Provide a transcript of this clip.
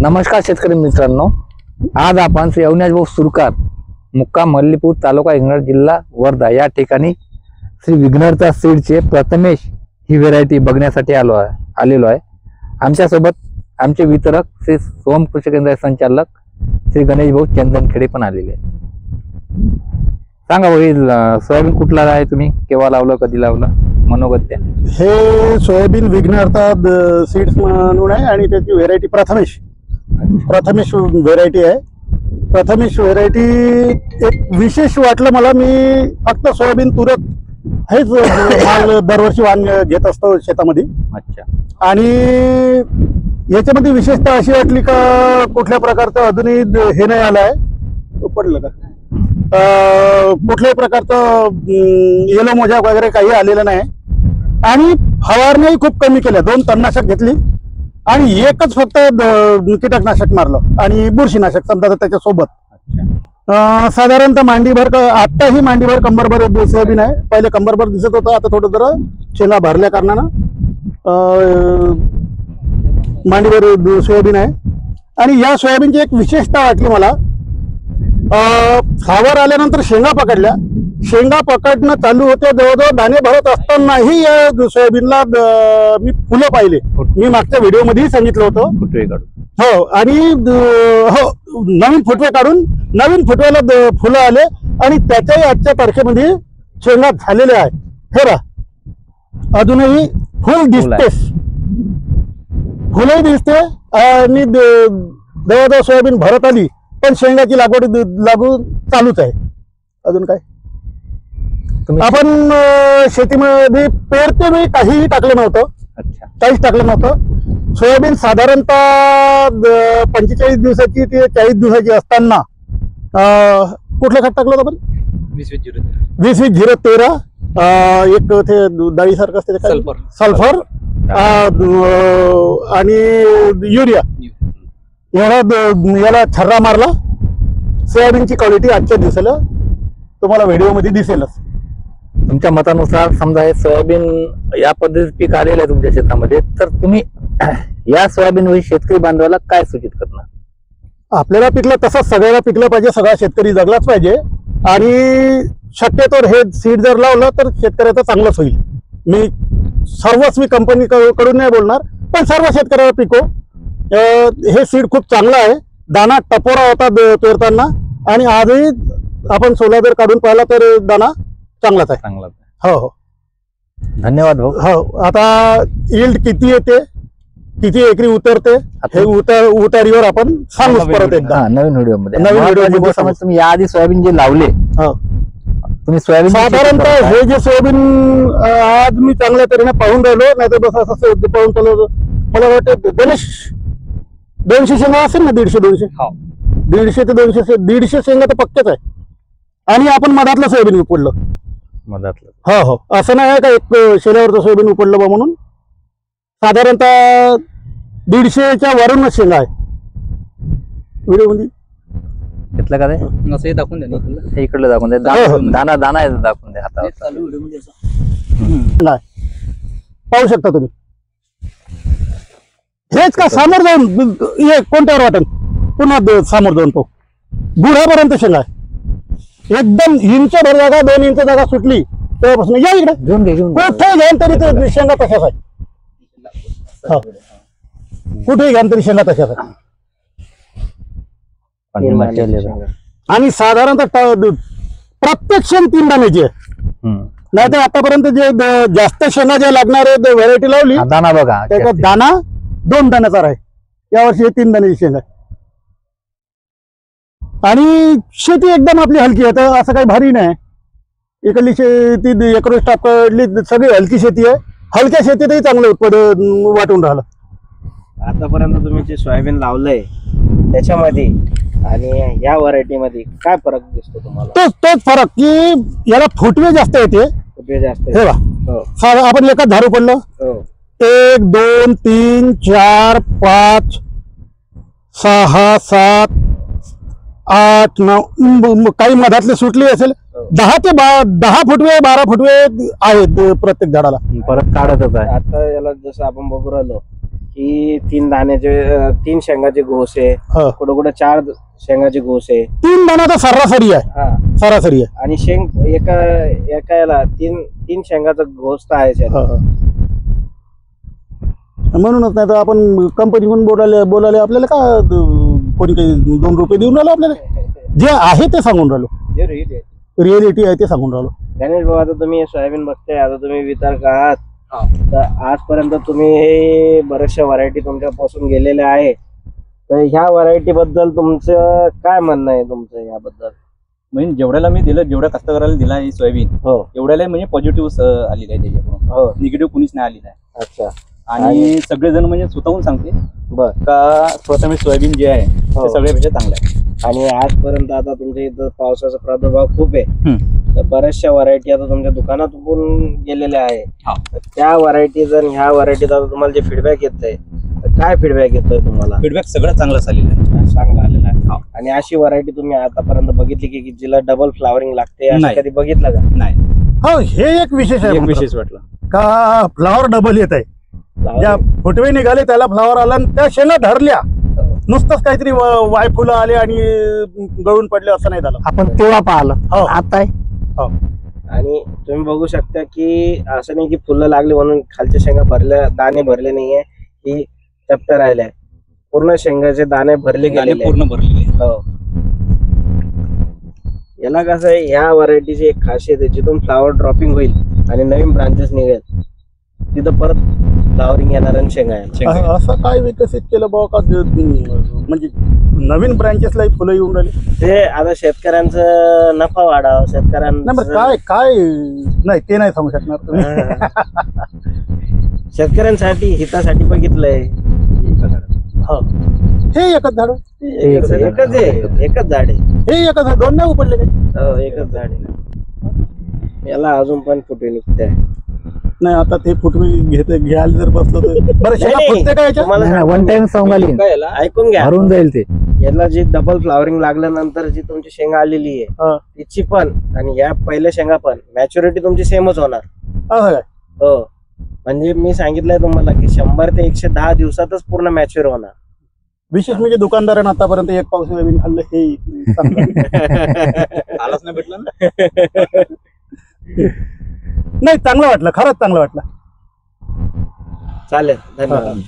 नमस्कार शेतकरी मित्रांनो, आज आपण श्री अविनाश भाऊ सुरकार मुक्काम मल्लीपूर तालुका हिंगणघाट जिल्हा वर्धा या ठिकाणी श्री विघ्नहर्ता सीडचे प्रथमेश ही व्हेरायटी बघण्यासाठी आलेलो आहे। आमच्यासोबत आमचे वितरक श्री सोम कृषी केंद्र संचालक श्री गणेश भाऊ चंदनखेडे पण आलेले आहे। सांगा भाऊ, सोयाबीन कुठला आहे, तुम्ही केव्हा लावलं, कधी लावलं, मनोगत द्या। हे सोयाबीन विघ्नहर्ता सीड्स म्हणून आहे आणि त्याची व्हेरायटी प्रथमेश व्हेरायटी आहे। प्रथमेश व्हेरायटी एक विशेष वाटलं मला, मी फक्त सोयाबीन तुरत हेच माल दरवर्षी घेत असतो शेतामध्ये। अच्छा। आणि याच्यामध्ये विशेषतः अशी वाटली का कुठल्या प्रकारचं अजूनही हे नाही आलं आहे, पडलं का कुठल्याही प्रकारचं येलो मोजॅक वगैरे काही आलेलं नाही। आणि फवारणी खूप कमी केल्या, 2 तणनाशक घेतली आणि एकच फक्त कीटकनाशक मारलं आणि बुरशीनाशक समजा त्याच्यासोबत। साधारणतः मांडीभर, आत्ताही मांडीभर कंबरभर सोयाबीन आहे। पहिले कंबरभर दिसत होतं, आता थोडं जरा शेंगा भरल्या कारणानं मांडीभर सोयाबीन आहे। आणि या सोयाबीनची एक विशेषता वाटली मला, फ्लावर आल्यानंतर शेंगा पकडल्या, शेंगा पकडणं चालू होते, जवळजवळ दाणे भरत असतानाही या सोयाबीनला मी फुलं पाहिले। मी मागच्या व्हिडिओ मध्ये सांगितलं होतं फुटवे काढून, हो, आणि हो नवीन फुटवे काढून नवीन फुटव्याला फुलं आले आणि त्याच्याही आजच्या तारखेमध्ये शेंगा झालेल्या आहे। हे बघा, अजूनही फुल दिसतेस, फुलही दिसते आणि जवळजवळ सोयाबीन भरत आली, पण शेंगाची लागवड चालूच आहे। अजून काय, आपण शेतीमध्ये पेरते वेळी काहीही टाकलं नव्हतं। अच्छा, काहीच टाकलं नव्हतं। सोयाबीन साधारणतः 45 दिवसाची ते 40 दिवसाची असताना कुठलं खत टाकलं होतं आपण? 20-20-13 एक ते डाळीसारखं असते सल्फर आणि युरिया याला छर्रा मारला। सोयाबीनची क्वालिटी आजच्या दिवसाला तुम्हाला व्हिडिओ मध्ये दिसेलच। तुमच्या मतानुसार समजा हे सोयाबीन या पद्धतीत पीक आलेलं आहे तुमच्या शेतामध्ये, तर तुम्ही या सोयाबीनविषयी शेतकरी बांधवाला काय सूचित करणार? आपल्याला पिकलं तसंच सगळ्याला पिकलं पाहिजे, सगळा शेतकरी जगलाच पाहिजे। आणि शक्यतो हे सीड जर लावलं तर शेतकऱ्याचं चांगलंच होईल। मी सर्वस्वी कंपनी कडून नाही बोलणार, पण सर्व शेतकऱ्याला पिको हे सीड खूप चांगलं आहे। दाना टपोरा होता पेरताना, आणि आजही आपण सोला जर काढून पाहिला तर दाना चांगलाच आहे। चांगलाच हो हो, धन्यवाद भाऊ। हो, आता यील्ड किती येते, किती एकरी उतरते, हे उतारीवर आपण सांगूच परत एकदा नवीन व्हिडिओ मध्ये। तुम्ही याआधी सोयाबीन जे लावले, तुम्ही सोयाबीन साधारणतः हे जे सोयाबीन आज मी चांगल्या तऱ्हेने पाहून राहिलो, नाही तर बस असं पाहून चालू, मला वाटतं 200 शेंगा असेल ना, 150-200, 150 ते 200 शेंगा तर पक्केच आहे। आणि आपण मधातलं सोयाबीन उपडलं, मधातलं, हो हो, असं नाही का एक शेल्यावरचं सोयाबीन उपडलं बा म्हणून। साधारणतः 150च्या वरूनच शेंगा आहे। व्हिडिओ मध्ये घेतलं का ते? असं दाखवून द्या, इकडलं दाखवून द्या, दाना दाना आहे दाखवून द्या हातावर। नाही, पाहू शकता तुम्ही। हेच का समोर जाऊन ये कोणत्यावर वाटण, पुन्हा समोर जाऊन पाहू, गुढ्यापर्यंत शेंगा आहे। एकदम इंचभर जागा, 2 इंच जागा सुटली तेव्हापासून या इकडे घेऊन कुठे घ्यान तरी ते शेंगा तशाच आहे। कुठेही घ्यान तरी शेंगा तशाच आहे। आणि साधारणतः प्रत्येक शेंग 3 दाण्याची आहे। नाही तर आतापर्यंत जे जास्त शेंगा ज्या लागणारे व्हेरायटी लावली, दाना बघा, त्याचा दाना 2 दाण्याचा आहे। यावर्षी 3 दाण्याची शेंगा आहे। आणि शेती एकदम आपली हलकी आहे, तर असं काही भारी नाही। इकडली शेती एकोणीस टाकली सगळी हलकी शेती आहे। हलक्या शेतीतही चांगलं उत्पादन वाटून राहिलं। आतापर्यंत तुम्ही जे सोयाबीन लावलंय त्याच्यामध्ये आणि या व्हरायटी मध्ये काय फरक दिसतो तुम्हाला? तोच फरक की याला फुटवे जास्त येते, फुटवे जास्त हे बघा, आपण एकाच झाडू पडलं, 1 2 3 4 5 6 7 8 9, काही मधातले सुटली असेल, 10 ते 10 फुटवे 12 फुटवे आहेत प्रत्येक झाडाला। परत काढतच आहे। आता याला जसं आपण बघू राहिलो की 3 दाण्याचे 3 शेंगाचे घोस आहे, हा. कुठं कुठं 4 शेंगाचे घोस आहे. 3 दाण्याचा सरासरी आहे, हा. सरासरी आहे. आणि शेंग एका याला 3 शेंगाचा घोस तर आहे हा, हा. म्हणूनच नाही तर आपण कंपनीकडून बोलायला आपल्याला का कोणी काही 2 रुपये देऊन राहिलो, आपल्याला जे आहे ते सांगून राहिलो, रिअलिटी आहे ते सांगून राहिलो. गणेश भाऊ, आता तुम्ही सोयाबीन बघताय, आता तुम्ही वितरक आहात, तर आजपर्यंत तुम्ही बऱ्याचशा व्हरायटी तुमच्यापासून गेलेल्या आहे, तर ह्या व्हरायटी बद्दल तुमचं काय म्हणणं आहे तुमचं याबद्दल? म्हणजे जेवढ्याला मी दिलं, जेवढ्या कास्तकाराला दिला आहे सोयाबीन, हो एवढ्याला म्हणजे पॉझिटिव्ह आलेलं आहे त्याच्याकडून, हो. निगेटिव्ह कुणीच नाही आलेलं आहे. अच्छा. आणि सगळेजण म्हणजे स्वतःहून सांगते बर. का प्रथम सोयाबीन जे आहे हो. ते सगळ्यापेक्षा चांगलं आहे. आणि आजपर्यंत आता तुमच्या इथं पावसाचा प्रादुर्भाव खूप आहे, हम्म. तर बऱ्याचशा व्हरायटी आता तुमच्या दुकानातून गेलेल्या आहे, हा. तर त्या व्हरायटीज आणि ह्या व्हरायटीत आता तुम्हाला जे फीडबॅक येत आहे, काय फीडबॅक येतोय तुम्हाला? फीडबॅक सगळं चांगलं आलेलं आहे. चांगला आलेला आहे. हा. आणि अशी व्हरायटी तुम्ही आतापर्यंत बघितली की जिला डबल फ्लावरिंग लागते, असं नाही. कधी बघितलं का? नाही, हो, हे एक विशेष आहे एक म्हणतो. विशेष वाटलं. का फ्लावर डबल येत आहे. ज्या Flowering. फुटवे निघाले त्याला फ्लावर आला आणि त्या शेंगा धरल्या, नुसतंच काहीतरी वायफुलं आले आणि गळून पडले असं नाही झालं. आपण तेव्हा पाहिलं, हो. आता आहे. हो. आणि तुम्ही बघू शकता की असं नाही की फुलं लागली म्हणून खालच्या शेंगा भरल्या, दाणे भरले नाहीये, ही चपट राहिल्या, पूर्ण शेंगाचे दाणे भरले दाणे गेलेले आहेत. पूर्ण भरलेले आहे. हो. याला कसं आहे, ह्या व्हरायटीची एक खासियत आहे, जिथून फ्लावर ड्रॉपिंग होईल आणि नवीन ब्रांचेस निघेल, तिथं परत फ्लावरिंग येणार आणि शेंगा येणार. शेंगा. असं काय विकसित केलं बाबा का म्हणजे नवीन ब्रँचेसला फुलं येऊन राहिली? ते आता शेतकऱ्यांचं नफा वाढावं, नाही बरं, शेतकऱ्यांचं काय काय नाही ते नाही सांगू शकणार तुम्ही. शेतकऱ्यांसाठी हितासाठी बघितलंय. हो. हे एकच झाड, एकच आहे, एकच झाड आहे. हे एकच झाड, 2 नाही उपडले काही. हो, एकच झाड आहे. याला अजून पण फुटे निघते. नाही आता ते फुटवे घ्यायला जर बसलो तर बरं शेंगा नाही, फुटते का याच्यात? तुम्हाला सांगतो, वन टाइम सांगाली काय याला? ऐकून घ्या. भरून जाईल ते. याला जी डबल फ्लावरिंग लागल्यानंतर जी तुमची शेंगा आलेली हा. आहे, तिची पण आणि या पहिल्या शेंगा पण मॅच्युरिटी तुमची सेमच होणार. असं काय? हो, म्हणजे मी सांगितलंय तुम्हाला की 100 ते 110 दिवसातच पूर्ण मॅच्युअर होणार. विशेष म्हणजे दुकानदारांना आतापर्यंत एक पाऊस नवीन खाल्लं हे चांगलं. आलाच नाही भेटला ना. नाही चांगलं वाटलं, खरंच चांगलं वाटलं. चालेल, धन्यवाद.